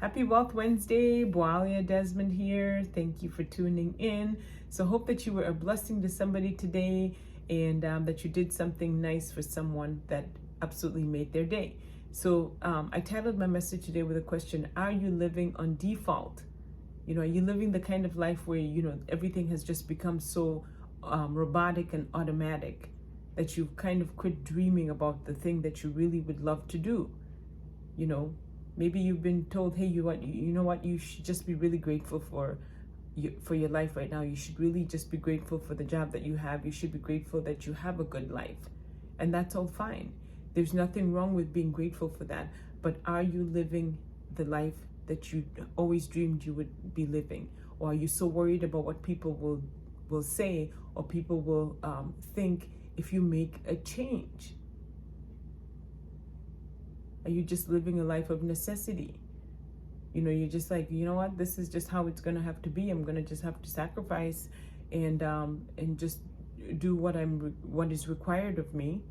Happy Wealth Wednesday. Boalia Desmond here. Thank you for tuning in. So hope that you were a blessing to somebody today and that you did something nice for someone that absolutely made their day. So I titled my message today with a question: are you living on default? Are you living the kind of life where, everything has just become so robotic and automatic that you've kind of quit dreaming about the thing that you really would love to do? Maybe you've been told, hey, you know what, you should just be really grateful for your life right now. You should really just be grateful for the job that you have. You should be grateful that you have a good life. And that's all fine. There's nothing wrong with being grateful for that. But are you living the life that you always dreamed you would be living? Or are you so worried about what people will say or people will think if you make a change? Are you just living a life of necessity? You're just like, you know what, this is just how it's going to have to be. I'm going to just have to sacrifice and just do what is required of me.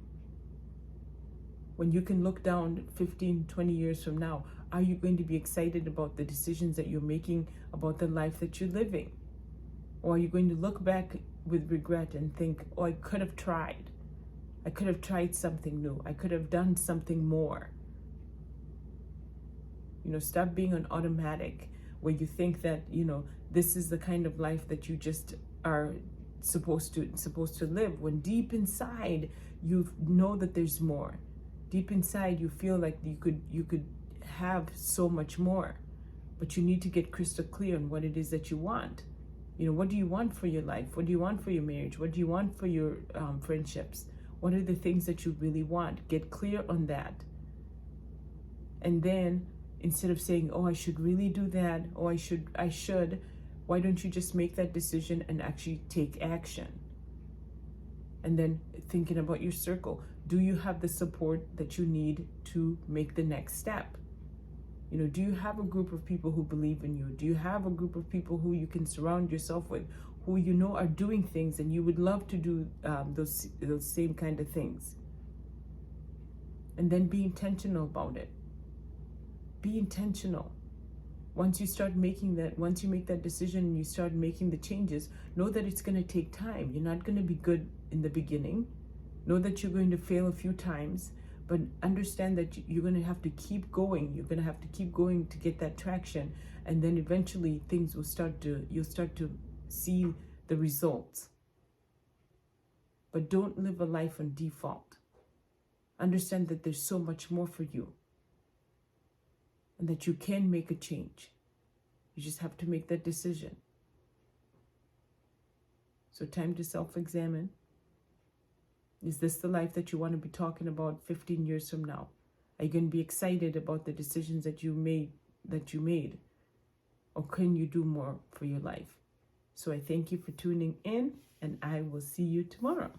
When you can look down 15, 20 years from now, are you going to be excited about the decisions that you're making, about the life that you're living? Or are you going to look back with regret and think, oh, I could have tried. I could have tried something new. I could have done something more. Stop being on automatic where you think that, this is the kind of life that you just are supposed to live, when deep inside you know that there's more. Deep inside you feel like you could have so much more, but you need to get crystal clear on what it is that you want. What do you want for your life? What do you want for your marriage? What do you want for your friendships? What are the things that you really want? Get clear on that. And then instead of saying, oh, I should really do that, or I should, why don't you just make that decision and actually take action? And then thinking about your circle. Do you have the support that you need to make the next step? Do you have a group of people who believe in you? Do you have a group of people who you can surround yourself with, who are doing things and you would love to do those same kind of things? And then be intentional about it. Be intentional. Once you make that decision and you start making the changes, know that it's going to take time. You're not going to be good in the beginning. Know that you're going to fail a few times, but understand that you're going to have to keep going. You're going to have to keep going to get that traction, and then eventually you'll start to see the results. But don't live a life on default. Understand that there's so much more for you, and that you can make a change. You just have to make that decision. So time to self-examine. Is this the life that you want to be talking about 15 years from now? Are you going to be excited about the decisions that you made? Or can you do more for your life? So I thank you for tuning in, and I will see you tomorrow.